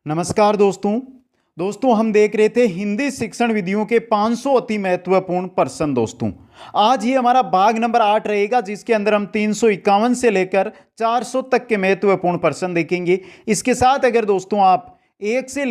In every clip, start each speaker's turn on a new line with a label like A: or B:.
A: नमस्कार दोस्तों हम देख रहे थे हिंदी शिक्षण विधियों के 500 अति महत्वपूर्ण प्रश्न। दोस्तों आज ये हमारा भाग नंबर 8 रहेगा, जिसके अंदर हम 351 से लेकर 400 तक के महत्वपूर्ण प्रश्न देखेंगे। इसके साथ अगर दोस्तों आप 1 से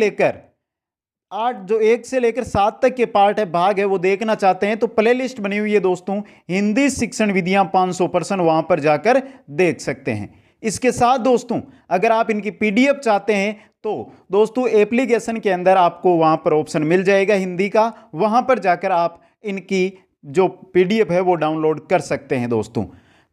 A: लेकर 7 तक के पार्ट है, भाग है, वो देखना चाहते हैं तो प्ले लिस्ट बनी हुई है दोस्तों, हिंदी शिक्षण विधियां 500 प्रश्न, वहां पर जाकर देख सकते हैं। इसके साथ दोस्तों अगर आप इनकी पीडीएफ चाहते हैं तो दोस्तों एप्लीकेशन के अंदर आपको वहां पर ऑप्शन मिल जाएगा हिंदी का, वहां पर जाकर आप इनकी जो पीडीएफ है वो डाउनलोड कर सकते हैं दोस्तों।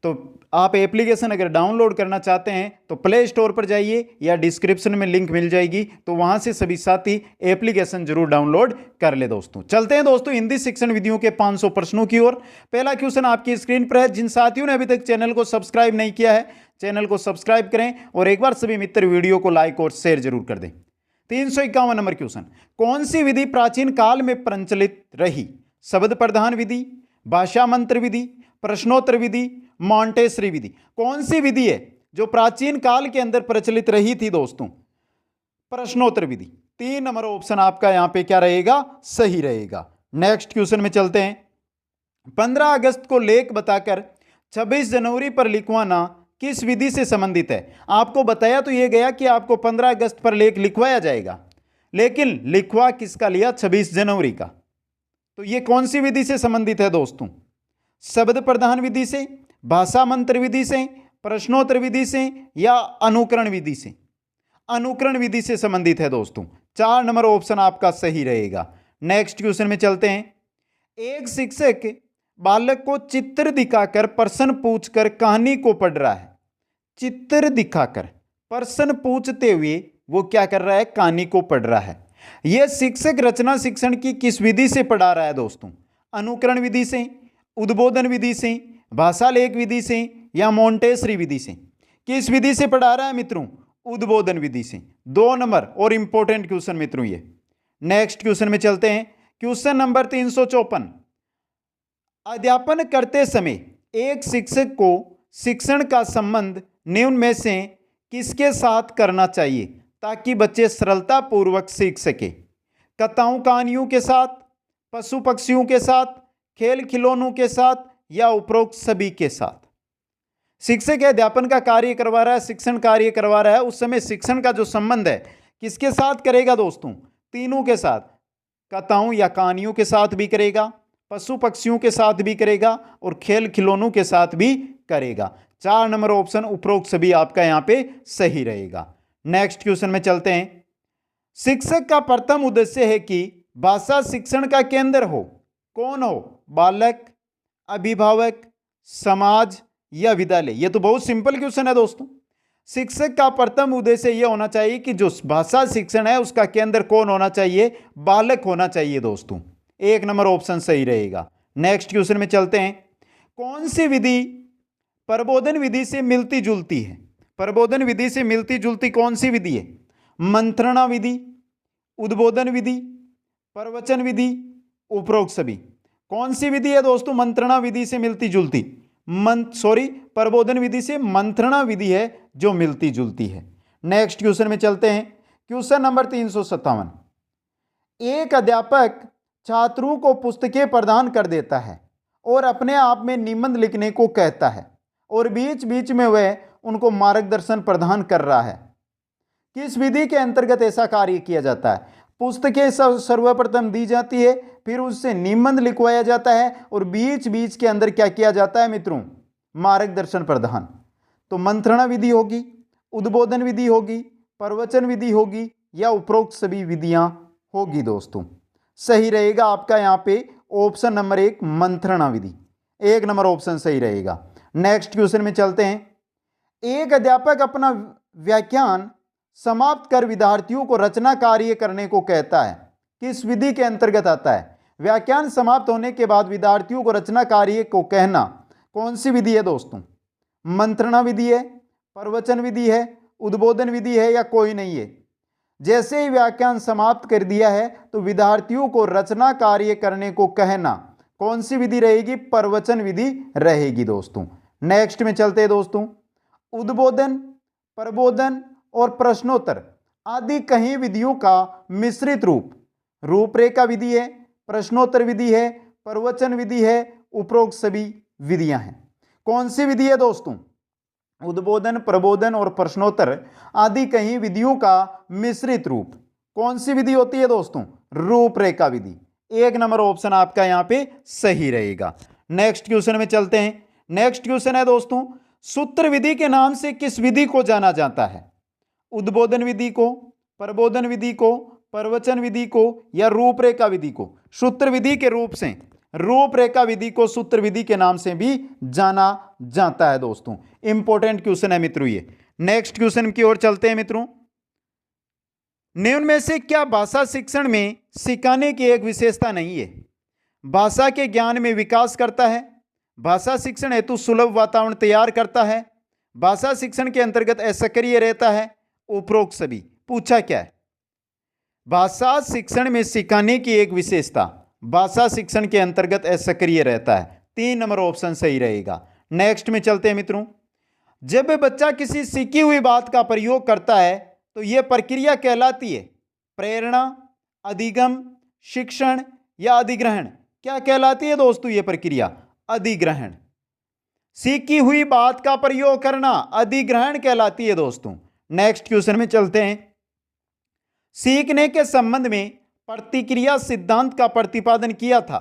A: तो आप एप्लीकेशन अगर डाउनलोड करना चाहते हैं तो प्ले स्टोर पर जाइए या डिस्क्रिप्शन में लिंक मिल जाएगी, तो वहां से सभी साथी एप्लीकेशन जरूर डाउनलोड कर ले। दोस्तों चलते हैं दोस्तों हिंदी शिक्षण विधियों के 500 प्रश्नों की ओर। पहला क्वेश्चन आपकी स्क्रीन पर है। जिन साथियों ने अभी तक चैनल को सब्सक्राइब नहीं किया है, चैनल को सब्सक्राइब करें और एक बार सभी मित्र वीडियो को लाइक और शेयर जरूर कर दें। 351 नंबर क्वेश्चन, कौन सी विधि प्राचीन काल में प्रचलित रही? शब्द प्रधान विधि, भाषा मंत्र विधि, प्रश्नोत्तर विधि, मॉन्टेसरी विधि। कौन सी विधि है जो प्राचीन काल के अंदर प्रचलित रही थी दोस्तों? प्रश्नोत्तर विधि। 3 नंबर ऑप्शन आपका यहां पे क्या रहेगा? सही रहेगा। नेक्स्ट क्वेश्चन में चलते हैं। 15 अगस्त को लेख बताकर 26 जनवरी पर लिखवाना किस विधि से संबंधित है? आपको बताया तो यह गया कि आपको 15 अगस्त पर लेख लिखवाया जाएगा, लेकिन लिखवा किसका लिया? 26 जनवरी का। तो यह कौन सी विधि से संबंधित है दोस्तों? शब्द प्रधान विधि से, भाषा मंत्र विधि से, प्रश्नोत्तर विधि से या अनुकरण विधि से? अनुकरण विधि से संबंधित है दोस्तों। 4 नंबर ऑप्शन आपका सही रहेगा। नेक्स्ट क्वेश्चन में चलते हैं। एक शिक्षक बालक को चित्र दिखाकर प्रश्न पूछकर कहानी को पढ़ रहा है। चित्र दिखाकर प्रश्न पूछते हुए वो क्या कर रहा है? कहानी को पढ़ रहा है। यह शिक्षक रचना शिक्षण की किस विधि से पढ़ा रहा है दोस्तों? अनुकरण विधि से, उद्बोधन विधि से, भाषा लेख विधि से या मॉन्टेसरी विधि से? किस विधि से पढ़ा रहा है मित्रों? उद्बोधन विधि से। 2 नंबर और इंपॉर्टेंट क्वेश्चन मित्रों ये। नेक्स्ट क्वेश्चन में चलते हैं। क्वेश्चन नंबर 354, अध्यापन करते समय एक शिक्षक को शिक्षण का संबंध निम्न में से किसके साथ करना चाहिए ताकि बच्चे सरलता पूर्वक सीख सके? कथाओं कहानियों के साथ, पशु पक्षियों के साथ, खेल खिलौनों के साथ या उपरोक्त सभी के साथ? शिक्षक अध्यापन का कार्य करवा रहा है, शिक्षण कार्य करवा रहा है, उस समय शिक्षण का जो संबंध है किसके साथ करेगा दोस्तों? तीनों के साथ। कथाओं या कहानियों के साथ भी करेगा, पशु पक्षियों के साथ भी करेगा और खेल खिलौनों के साथ भी करेगा। 4 नंबर ऑप्शन उपरोक्त सभी आपका यहां पे सही रहेगा। नेक्स्ट क्वेश्चन में चलते हैं। शिक्षक का प्रथम उद्देश्य है कि भाषा शिक्षण का केंद्र हो। कौन हो? बालक, अभिभावक, समाज या विद्यालय? यह तो बहुत सिंपल क्वेश्चन है दोस्तों। शिक्षक का प्रथम उद्देश्य यह होना चाहिए कि जो भाषा शिक्षण है उसका केंद्र कौन होना चाहिए? बालक होना चाहिए दोस्तों। 1 नंबर ऑप्शन सही रहेगा। नेक्स्ट क्वेश्चन में चलते हैं। कौन सी विधि प्रबोधन विधि से मिलती जुलती है? प्रबोधन विधि से मिलती जुलती कौन सी विधि है? मंत्रणा विधि, उद्बोधन विधि, प्रवचन विधि, उपरोक्त सभी? कौन सी विधि है दोस्तों मंत्रणा विधि से मिलती जुलती? प्रबोधन विधि से मंत्रणा विधि है जो मिलती जुलती है। नेक्स्ट क्वेश्चन में चलते हैं। क्वेश्चन नंबर 357, एक अध्यापक छात्रों को पुस्तकें प्रदान कर देता है और अपने आप में निबंध लिखने को कहता है और बीच बीच में वह उनको मार्गदर्शन प्रदान कर रहा है। किस विधि के अंतर्गत ऐसा कार्य किया जाता है? पुस्तकें सर्वप्रथम दी जाती है, फिर उससे निबंध लिखवाया जाता है और बीच बीच के अंदर क्या किया जाता है मित्रों? मार्गदर्शन प्रदान। तो मंत्रणा विधि होगी, उद्बोधन विधि होगी, प्रवचन विधि होगी या उपरोक्त सभी विधियां होगी दोस्तों। सही रहेगा आपका यहां पे ऑप्शन नंबर 1 मंत्रणा विधि। 1 नंबर ऑप्शन सही रहेगा। नेक्स्ट क्वेश्चन में चलते हैं। एक अध्यापक अपना व्याख्यान समाप्त कर विद्यार्थियों को रचना कार्य करने को कहता है। किस विधि के अंतर्गत आता है? व्याख्यान समाप्त होने के बाद विद्यार्थियों को रचना कार्य को कहना कौन सी विधि है दोस्तों? मंत्रणा विधि है, प्रवचन विधि है, उद्बोधन विधि है या कोई नहीं है? जैसे ही व्याख्यान समाप्त कर दिया है तो विद्यार्थियों को रचना कार्य करने को कहना कौन सी विधि रहेगी? प्रवचन विधि रहेगी दोस्तों। नेक्स्ट में चलते हैं दोस्तों। उद्बोधन, प्रबोधन और प्रश्नोत्तर आदि कई विधियों का मिश्रित रूप। रूपरेखा विधि है, प्रश्नोत्तर विधि है, प्रवचन विधि है, उपरोक्त सभी विधियां हैं। कौन सी विधि है दोस्तों? उद्बोधन, प्रबोधन और प्रश्नोत्तर आदि कई विधियों का मिश्रित रूप। कौन सी विधि होती है दोस्तों? रूपरेखा विधि। एक नंबर ऑप्शन आपका यहां पे सही रहेगा। नेक्स्ट क्वेश्चन में चलते हैं। नेक्स्ट क्वेश्चन है दोस्तों, सूत्र विधि के नाम से किस विधि को जाना जाता है? उद्बोधन विधि को, प्रबोधन विधि को, प्रवचन विधि को या रूपरेखा विधि को? सूत्र विधि के रूप से रूपरेखा विधि को सूत्र विधि के नाम से भी जाना जाता है दोस्तों। इंपॉर्टेंट क्वेश्चन है मित्रों ये। नेक्स्ट क्वेश्चन की ओर चलते हैं मित्रों। निम्न में से क्या भाषा शिक्षण में सिखाने की एक विशेषता नहीं है? भाषा के ज्ञान में विकास करता है, भाषा शिक्षण हेतु सुलभ वातावरण तैयार करता है, भाषा शिक्षण के अंतर्गत असक्रिय रहता है, उपरोक्त सभी। पूछा क्या है? भाषा शिक्षण में सिखाने की एक विशेषता, भाषा शिक्षण के अंतर्गत असक्रिय रहता है। 3 नंबर ऑप्शन सही रहेगा। नेक्स्ट में चलते हैं मित्रों। जब बच्चा किसी सीखी हुई बात का प्रयोग करता है तो यह प्रक्रिया कहलाती है प्रेरणा, अधिगम, शिक्षण या अधिग्रहण। क्या कहलाती है दोस्तों यह प्रक्रिया? अधिग्रहण। सीखी हुई बात का प्रयोग करना अधिग्रहण कहलाती है दोस्तों। नेक्स्ट क्वेश्चन में चलते हैं। सीखने के संबंध में प्रतिक्रिया सिद्धांत का प्रतिपादन किया था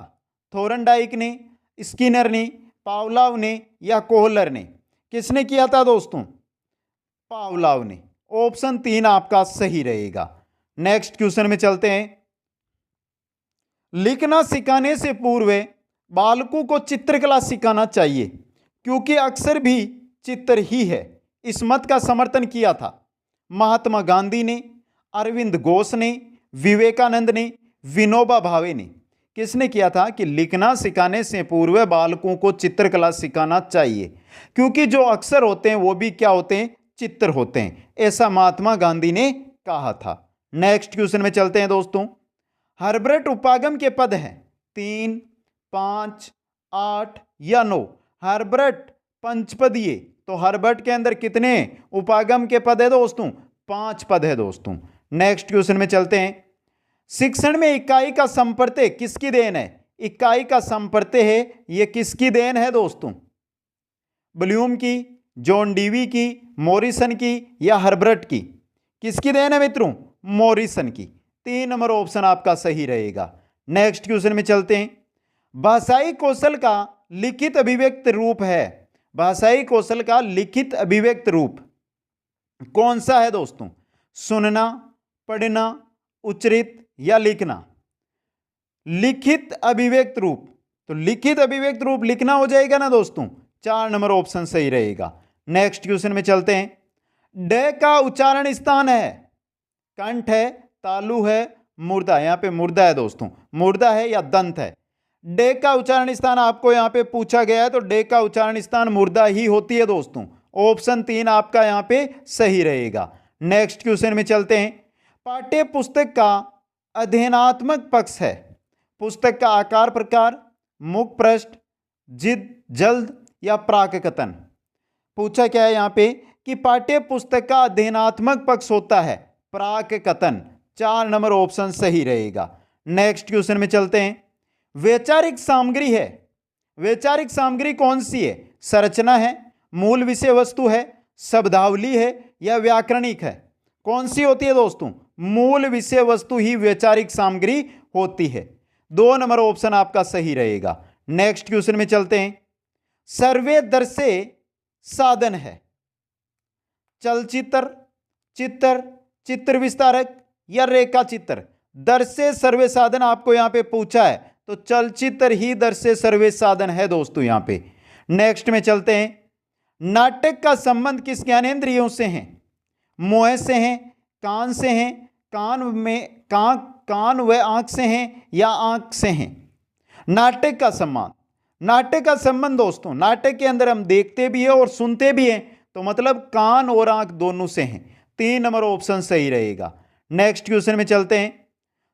A: थोरनडाइक ने, स्किनर ने, पावलोव ने या कोहलर ने? किसने किया था दोस्तों? पावलोव ने। ऑप्शन 3 आपका सही रहेगा। नेक्स्ट क्वेश्चन में चलते हैं। लिखना सिखाने से पूर्व बालकों को चित्रकला सिखाना चाहिए क्योंकि अक्सर भी चित्र ही है। इस मत का समर्थन किया था महात्मा गांधी ने, अरविंद घोष ने, विवेकानंद ने, विनोबा भावे ने? किसने किया था कि लिखना सिखाने से पूर्व बालकों को चित्रकला सिखाना चाहिए क्योंकि जो अक्षर होते हैं वो भी क्या होते हैं? चित्र होते हैं। ऐसा महात्मा गांधी ने कहा था। नेक्स्ट क्वेश्चन में चलते हैं दोस्तों। हर्बर्ट उपागम के पद हैं 3, 5, 8 या 9? हर्बर्ट पंचपदीय, तो हर्बर्ट के अंदर कितने उपागम के पद है दोस्तों? 5 पद है दोस्तों। नेक्स्ट क्वेश्चन में चलते हैं। शिक्षण में इकाई का संप्रत्यय किसकी देन है? इकाई का संप्रत्यय है यह किसकी देन है दोस्तों? ब्लूम की, जॉन डीवी की, मॉरिसन की या हर्बर्ट की? किसकी देन है मित्रों? मॉरिसन की। 3 नंबर ऑप्शन आपका सही रहेगा। नेक्स्ट क्वेश्चन में चलते हैं। भाषाई कौशल का लिखित अभिव्यक्त रूप है। भाषाई कौशल का लिखित अभिव्यक्त रूप कौन सा है दोस्तों? सुनना, पढ़ना, उच्चरित या लिखना? लिखित अभिव्यक्त रूप, तो लिखित अभिव्यक्त रूप लिखना हो जाएगा ना दोस्तों। 4 नंबर ऑप्शन सही रहेगा। नेक्स्ट क्वेश्चन में चलते हैं। ड का उच्चारण स्थान है कंठ है, तालु है, मुर्दा? यहां पे मुर्दा है दोस्तों। मुर्दा है या दंत है? डे का उच्चारण स्थान आपको यहां पे पूछा गया है तो डे का उच्चारण स्थान मुर्दा ही होती है दोस्तों। ऑप्शन 3 आपका यहां पे सही रहेगा। नेक्स्ट क्वेश्चन में चलते हैं। पाठ्य पुस्तक का अध्ययनात्मक पक्ष है पुस्तक का आकार प्रकार, मुख पृष्ठ, जिद, जल्द या प्राक कथन? पूछा क्या है यहां पे कि पाठ्य पुस्तक का अध्ययनात्मक पक्ष होता है प्राक कथन। 4 नंबर ऑप्शन सही रहेगा। नेक्स्ट क्वेश्चन में चलते हैं। वैचारिक सामग्री है, वैचारिक सामग्री कौन सी है? संरचना है, मूल विषय वस्तु है, शब्दावली है या व्याकरणिक है? कौन सी होती है दोस्तों? मूल विषय वस्तु ही वैचारिक सामग्री होती है। 2 नंबर ऑप्शन आपका सही रहेगा। नेक्स्ट क्वेश्चन में चलते हैं। सर्वे दर्शे साधन है चलचित्र, चित्र, चित्र विस्तारक या रेखा चित्र? दर्शे सर्वे साधन आपको यहां पे पूछा है तो चलचित्र ही दर्शे सर्वे साधन है दोस्तों यहां पे। नेक्स्ट में चलते हैं। नाटक का संबंध किस ज्ञानेंद्रियों से है? मुंह से है, कान से है, कान व आंख से है या आंख से है? नाटक का संबंध, नाटक का संबंध दोस्तों नाटक के अंदर हम देखते भी है और सुनते भी हैं तो मतलब कान और आंख दोनों से हैं। 3 नंबर ऑप्शन सही रहेगा। नेक्स्ट क्वेश्चन में चलते हैं।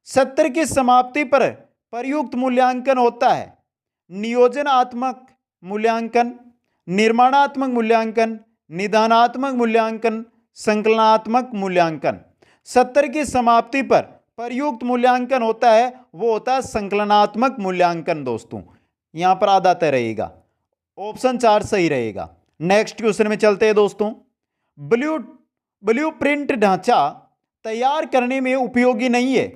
A: सत्र की समाप्ति पर प्रयुक्त मूल्यांकन होता है नियोजनात्मक मूल्यांकन, निर्माणात्मक मूल्यांकन, निदानात्मक मूल्यांकन, संकलनात्मक मूल्यांकन? 70 की समाप्ति पर प्रयुक्त मूल्यांकन होता है, वो होता है संकलनात्मक मूल्यांकन दोस्तों। यहां पर आधा तय रहेगा, ऑप्शन 4 सही रहेगा। नेक्स्ट क्वेश्चन में चलते हैं दोस्तों। ब्लूप्रिंट ढांचा तैयार करने में उपयोगी नहीं है।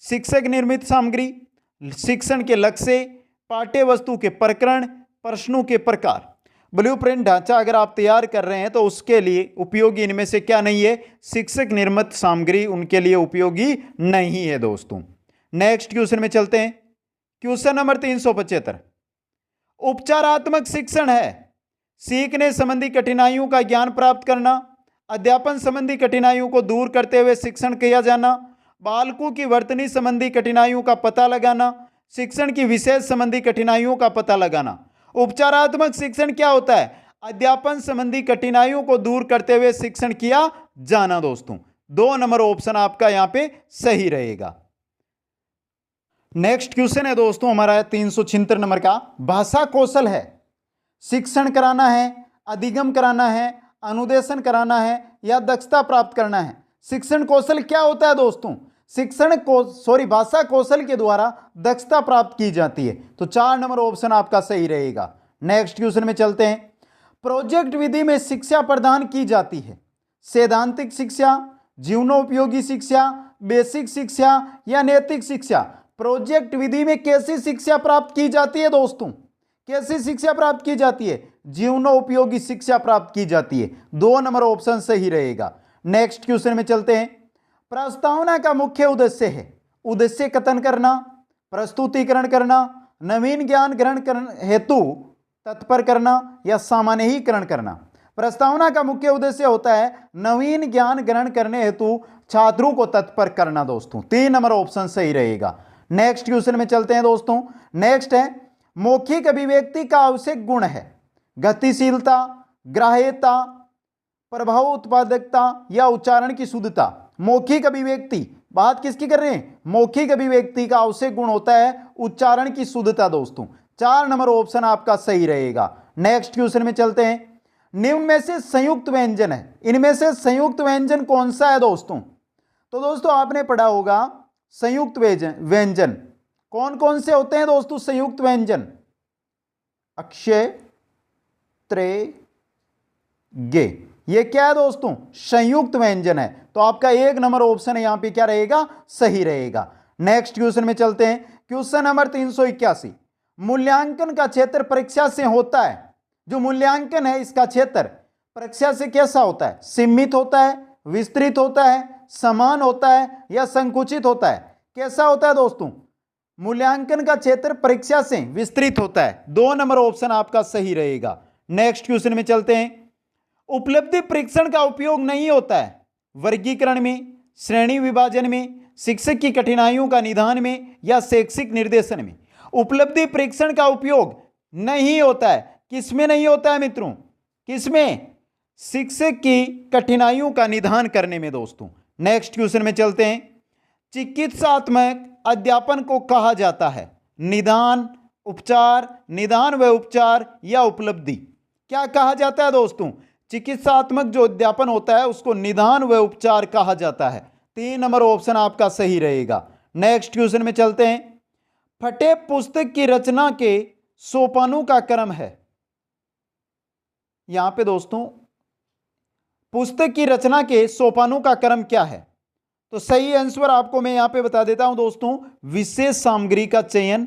A: शिक्षक निर्मित सामग्री, शिक्षण के लक्ष्य, पाठ्य वस्तु के प्रकरण, प्रश्नों के प्रकार। ब्लूप्रिंट ढांचा अगर आप तैयार कर रहे हैं तो उसके लिए उपयोगी इनमें से क्या नहीं है? शिक्षक निर्मित सामग्री उनके लिए उपयोगी नहीं है दोस्तों। नेक्स्ट क्वेश्चन में चलते हैं। क्वेश्चन नंबर 375, उपचारात्मक शिक्षण है सीखने संबंधी कठिनाइयों का ज्ञान प्राप्त करना, अध्यापन संबंधी कठिनाइयों को दूर करते हुए शिक्षण किया जाना, बालकों की वर्तनी संबंधी कठिनाइयों का पता लगाना, शिक्षण की विशेष संबंधी कठिनाइयों का पता लगाना। उपचारात्मक शिक्षण क्या होता है? अध्यापन संबंधी कठिनाइयों को दूर करते हुए शिक्षण किया जाना दोस्तों। 2 नंबर ऑप्शन आपका यहां पे सही रहेगा। नेक्स्ट क्वेश्चन है दोस्तों हमारा 376 नंबर का। भाषा कौशल है शिक्षण कराना है, अधिगम कराना है, अनुदेशन कराना है या दक्षता प्राप्त करना है। शिक्षण कौशल क्या होता है दोस्तों? भाषा कौशल के द्वारा दक्षता प्राप्त की जाती है। तो 4 नंबर ऑप्शन आपका सही रहेगा। नेक्स्ट क्वेश्चन में चलते हैं। प्रोजेक्ट विधि में शिक्षा प्रदान की जाती है सैद्धांतिक शिक्षा, जीवनोपयोगी शिक्षा, बेसिक शिक्षा या नैतिक शिक्षा। प्रोजेक्ट विधि में कैसी शिक्षा प्राप्त की जाती है दोस्तों? कैसी शिक्षा प्राप्त की जाती है? जीवनोपयोगी शिक्षा प्राप्त की जाती है। 2 नंबर ऑप्शन सही रहेगा। नेक्स्ट क्वेश्चन में चलते हैं। प्रस्तावना का मुख्य उद्देश्य है उद्देश्य कथन करना, प्रस्तुतिकरण करना, नवीन ज्ञान ग्रहण हेतु तत्पर करना या सामान्यीकरण करना। प्रस्तावना का मुख्य उद्देश्य होता है नवीन ज्ञान ग्रहण करने हेतु छात्रों को तत्पर करना दोस्तों। 3 नंबर ऑप्शन सही रहेगा। नेक्स्ट क्वेश्चन में चलते हैं दोस्तों। नेक्स्ट है, मौखिक अभिव्यक्ति का आवश्यक गुण है गतिशीलता, ग्राह्यता, प्रभाव उत्पादकता या उच्चारण की शुद्धता। मौखिक अभिव्यक्ति, बात किसकी कर रहे हैं? मौखिक अभिव्यक्ति का आवश्यक गुण होता है उच्चारण की शुद्धता दोस्तों। 4 नंबर ऑप्शन आपका सही रहेगा। नेक्स्ट क्वेश्चन में चलते हैं। निम्न में से संयुक्त व्यंजन है, इनमें से संयुक्त व्यंजन कौन सा है दोस्तों? तो दोस्तों आपने पढ़ा होगा संयुक्त व्यंजन कौन कौन से होते हैं दोस्तों? संयुक्त व्यंजन अक्षय, त्रे, गे, ये क्या है दोस्तों? संयुक्त व्यंजन है। तो आपका 1 नंबर ऑप्शन यहां पे क्या रहेगा? सही रहेगा। नेक्स्ट क्वेश्चन में चलते हैं। क्वेश्चन नंबर 381, मूल्यांकन का क्षेत्र परीक्षा से होता है। जो मूल्यांकन है इसका क्षेत्र परीक्षा से कैसा होता है? सीमित होता है, विस्तृत होता है, समान होता है या संकुचित होता है? कैसा होता है दोस्तों? मूल्यांकन का क्षेत्र परीक्षा से विस्तृत होता है। 2 नंबर ऑप्शन आपका सही रहेगा। नेक्स्ट क्वेश्चन में चलते हैं। उपलब्धि परीक्षण का उपयोग नहीं होता है वर्गीकरण में, श्रेणी विभाजन में, शिक्षक की कठिनाइयों का निदान में या शैक्षिक निर्देशन में। उपलब्धि परीक्षण का उपयोग नहीं होता है। किसमें नहीं होता है मित्रों? किसमें? शिक्षक की कठिनाइयों का निदान करने में दोस्तों। नेक्स्ट क्वेश्चन में चलते हैं। चिकित्सात्मक अध्यापन को कहा जाता है निदान, उपचार, निदान व उपचार या उपलब्धि। क्या कहा जाता है दोस्तों? चिकित्सात्मक जो अध्यापन होता है उसको निदान व उपचार कहा जाता है। 3 नंबर ऑप्शन आपका सही रहेगा। नेक्स्ट क्वेश्चन में चलते हैं। फटे पुस्तक की रचना के सोपानों का क्रम है। यहां पे दोस्तों पुस्तक की रचना के सोपानों का क्रम क्या है? तो सही आंसर आपको मैं यहां पे बता देता हूं दोस्तों। विशेष सामग्री का चयन,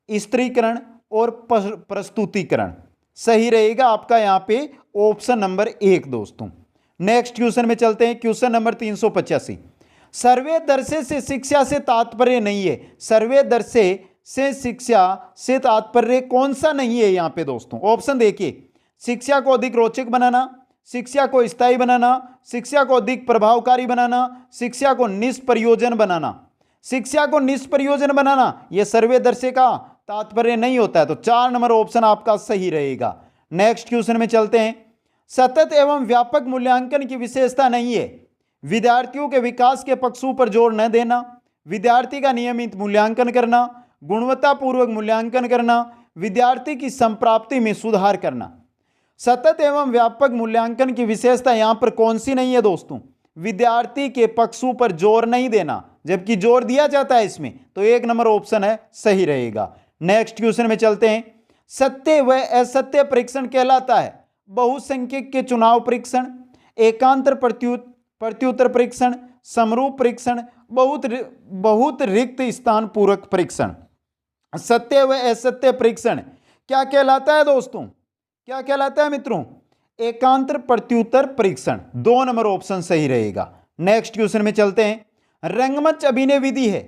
A: स्त्रीकरण और प्रस्तुतिकरण। सही रहेगा आपका यहां पे ऑप्शन नंबर 1 दोस्तों। नेक्स्ट क्वेश्चन में चलते हैं। क्वेश्चन नंबर 385, सर्वे दर्शे से शिक्षा से तात्पर्य नहीं है। सर्वे दर्शे से शिक्षा से तात्पर्य कौन सा नहीं है यहां पे दोस्तों? ऑप्शन देखिए। शिक्षा को अधिक रोचक बनाना, शिक्षा को स्थायी बनाना, शिक्षा को अधिक प्रभावकारी बनाना, शिक्षा को निष्प्रयोजन बनाना। शिक्षा को निष्प्रयोजन बनाना यह सर्वे दर्शे का तात्पर्य नहीं होता है। तो 4 नंबर ऑप्शन आपका सही रहेगा। नेक्स्ट क्वेश्चन में चलते हैं। सतत एवं व्यापक मूल्यांकन की विशेषता नहीं है विद्यार्थियों के विकास के पक्षों पर जोर न देना, विद्यार्थी का नियमित मूल्यांकन करना, गुणवत्तापूर्वक मूल्यांकन करना, विद्यार्थी की संप्राप्ति में सुधार करना। सतत एवं व्यापक मूल्यांकन की विशेषता यहां पर कौन सी नहीं है दोस्तों? विद्यार्थी के पक्षों पर जोर नहीं देना, जबकि जोर दिया जाता है इसमें, तो 1 नंबर ऑप्शन है सही रहेगा। नेक्स्ट क्वेश्चन में चलते हैं। सत्य व असत्य परीक्षण कहलाता है बहुसंख्यक के चुनाव परीक्षण, एकांतर प्रत्युत्तर परीक्षण, समरूप परीक्षण, बहुत रिक्त स्थान पूरक परीक्षण। सत्य व असत्य परीक्षण क्या कहलाता है दोस्तों? क्या कहलाता है मित्रों? एकांतर प्रत्युत्तर परीक्षण। 2 नंबर ऑप्शन सही रहेगा। नेक्स्ट क्वेश्चन में चलते हैं। रंगमंच अभिनय विधि है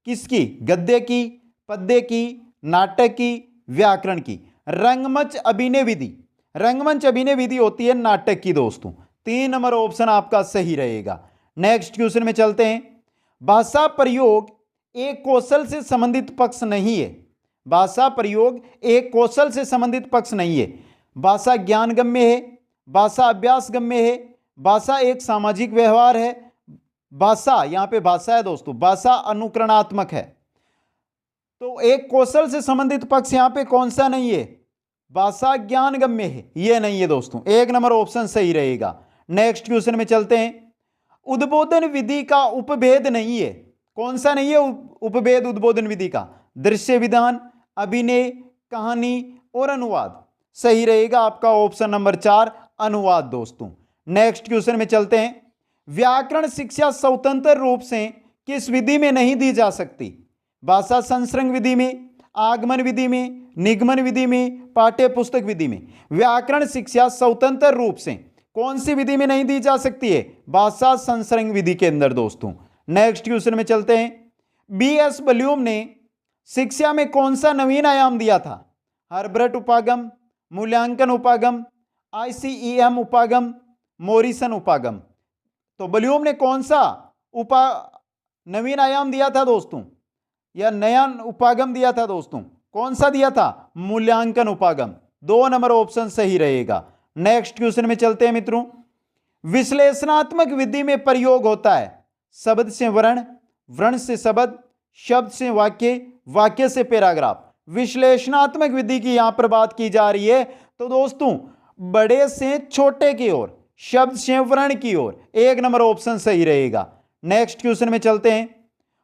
A: किसकी? गद्य की, पद्य की, नाटक की, व्याकरण की? रंगमंच अभिनय विधि, रंगमंच अभिनय विधि होती है नाटक की दोस्तों। 3 नंबर ऑप्शन आपका सही रहेगा। नेक्स्ट क्वेश्चन में चलते हैं। भाषा प्रयोग एक कौशल से संबंधित पक्ष नहीं है। भाषा प्रयोग एक कौशल से संबंधित पक्ष नहीं है। भाषा ज्ञान गम्य है, भाषा अभ्यास गम्य है, भाषा एक सामाजिक व्यवहार है, भाषा, यहां पे भाषा है दोस्तों, भाषा अनुकरणात्मक है। तो एक कौशल से संबंधित पक्ष यहां पे कौन सा नहीं है? भाषा ज्ञान गम्य है, यह नहीं है दोस्तों। 1 नंबर ऑप्शन सही रहेगा। नेक्स्ट क्वेश्चन में चलते हैं। उद्बोधन विधि का उपभेद नहीं है, कौन सा नहीं है उपभेद उद्बोधन विधि का? दृश्य विधान, अभिनय, कहानी और अनुवाद। सही रहेगा आपका ऑप्शन नंबर 4 अनुवाद दोस्तों। नेक्स्ट क्वेश्चन में चलते हैं। व्याकरण शिक्षा स्वतंत्र रूप से किस विधि में नहीं दी जा सकती? भाषा संश्रय विधि में, आगमन विधि में, निगमन विधि में, पाठ्य पुस्तक विधि में? व्याकरण शिक्षा स्वतंत्र रूप से कौन सी विधि में नहीं दी जा सकती है? भाषा संश्रय विधि के अंदर दोस्तों। नेक्स्ट क्वेश्चन में चलते हैं। B.S. ब्लूम ने शिक्षा में कौन सा नवीन आयाम दिया था? हर्बर्ट उपागम, मूल्यांकन उपागम, ICEM उपागम, मोरिसन उपागम? तो ब्लूम ने कौन सा नवीन आयाम दिया था दोस्तों, या नया उपागम दिया था दोस्तों? कौन सा दिया था? मूल्यांकन उपागम। 2 नंबर ऑप्शन सही रहेगा। नेक्स्ट क्वेश्चन में चलते हैं मित्रों। विश्लेषणात्मक विधि में प्रयोग होता है शब्द से वर्ण, वर्ण से शब्द, शब्द से वाक्य, वाक्य से पैराग्राफ। विश्लेषणात्मक विधि की यहां पर बात की जा रही है, तो दोस्तों बड़े से छोटे की ओर, शब्द से वर्ण की ओर। 1 नंबर ऑप्शन सही रहेगा। नेक्स्ट क्वेश्चन में चलते हैं।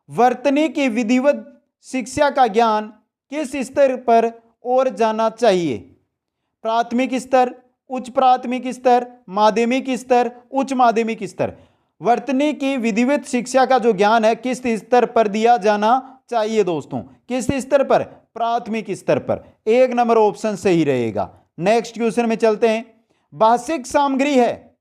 A: वर्तनी की विधिवत शिक्षा का ज्ञान किस स्तर पर और जाना चाहिए? प्राथमिक स्तर, उच्च प्राथमिक स्तर, माध्यमिक स्तर, उच्च माध्यमिक स्तर? वर्तनी की विधिवत शिक्षा का जो ज्ञान है किस स्तर पर दिया जाना चाहिए दोस्तों? किस स्तर पर? प्राथमिक स्तर पर। 1 नंबर ऑप्शन सही रहेगा। नेक्स्ट क्वेश्चन में चलते हैं। भाषिक सामग्री है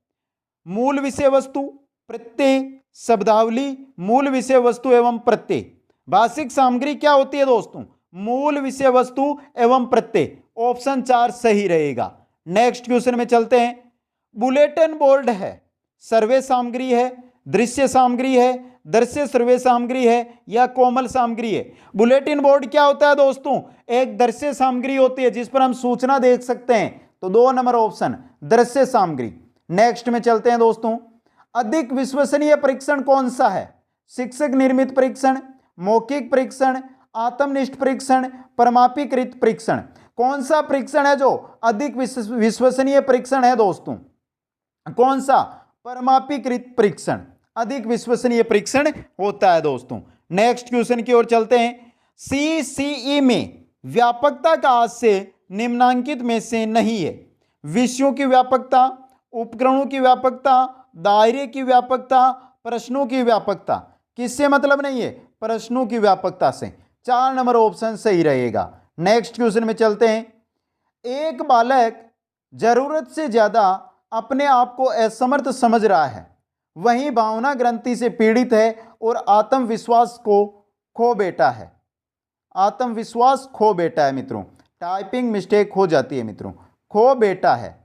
A: मूल विषय वस्तु, प्रत्यय, शब्दावली, मूल विषय वस्तु एवं प्रत्यय। भाषिक सामग्री क्या होती है दोस्तों? मूल विषय वस्तु एवं प्रत्यय। ऑप्शन 4 सही रहेगा। नेक्स्ट क्वेश्चन में चलते हैं। बुलेटिन बोर्ड है सर्वे सामग्री है, दृश्य सामग्री है, दृश्य सर्वे सामग्री है, या कोमल सामग्री है? बुलेटिन बोर्ड क्या होता है दोस्तों? एक दृश्य सामग्री होती है जिस पर हम सूचना देख सकते हैं। तो 2 नंबर ऑप्शन दृश्य सामग्री। नेक्स्ट में चलते हैं दोस्तों। अधिक विश्वसनीय परीक्षण कौन सा है? शिक्षक निर्मित परीक्षण, मौखिक परीक्षण, आत्मनिष्ठ परीक्षण, परमापीकृत परीक्षण? कौन सा परीक्षण है जो अधिक विश्वसनीय परीक्षण है दोस्तों? कौन सा? परमापीकृत परीक्षण अधिक विश्वसनीय परीक्षण होता है दोस्तों। नेक्स्ट क्वेश्चन की ओर चलते हैं। CCE में व्यापकता का आज से निम्नांकित में से नहीं है। विषयों की व्यापकता, उपकरणों की व्यापकता, दायरे की व्यापकता, प्रश्नों की व्यापकता? किससे मतलब नहीं है? प्रश्नों की व्यापकता से। 4 नंबर ऑप्शन सही रहेगा। नेक्स्ट क्वेश्चन में चलते हैं। एक बालक जरूरत से ज्यादा अपने आप को असमर्थ समझ रहा है, वहीं भावना ग्रंथि से पीड़ित है और आत्मविश्वास को खो बैठा है। आत्मविश्वास खो बैठा है मित्रों, टाइपिंग मिस्टेक हो जाती है मित्रों, खो बैठा है।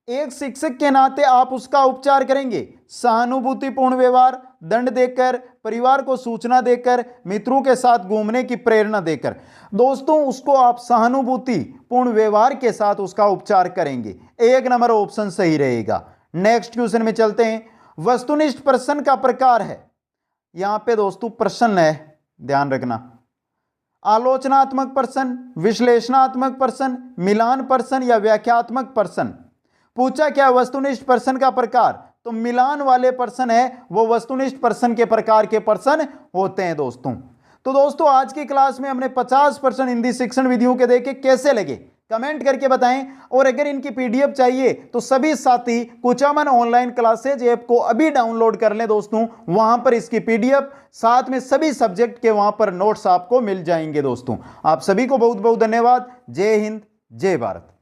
A: एक शिक्षक के नाते आप उसका उपचार करेंगे सहानुभूतिपूर्ण व्यवहार, दंड देकर, परिवार को सूचना देकर, मित्रों के साथ घूमने की प्रेरणा देकर। दोस्तों उसको आप सहानुभूतिपूर्ण व्यवहार के साथ उसका उपचार करेंगे। 1 नंबर ऑप्शन सही रहेगा। नेक्स्ट क्वेश्चन में चलते हैं। वस्तुनिष्ठ प्रश्न का प्रकार है, यहां पे दोस्तों प्रश्न है, ध्यान रखना। आलोचनात्मक प्रश्न, विश्लेषणात्मक प्रश्न, मिलान प्रश्न या व्याख्यात्मक प्रश्न? पूछा क्या वस्तुनिष्ठ प्रश्न का प्रकार? तो मिलान वाले प्रश्न है वो वस्तुनिष्ठ प्रश्न के प्रकार के प्रश्न होते हैं दोस्तों। तो दोस्तों आज की क्लास में हमने 50% हिंदी शिक्षण विधियों के देखे, कैसे लगे कमेंट करके बताएं। और अगर इनकी पीडीएफ चाहिए तो सभी साथी कुचामन ऑनलाइन क्लासेज ऐप को अभी डाउनलोड कर लें दोस्तों। वहां पर इसकी पीडीएफ साथ में सभी सब्जेक्ट के वहां पर नोट्स आपको मिल जाएंगे दोस्तों। आप सभी को बहुत बहुत धन्यवाद। जय हिंद, जय भारत।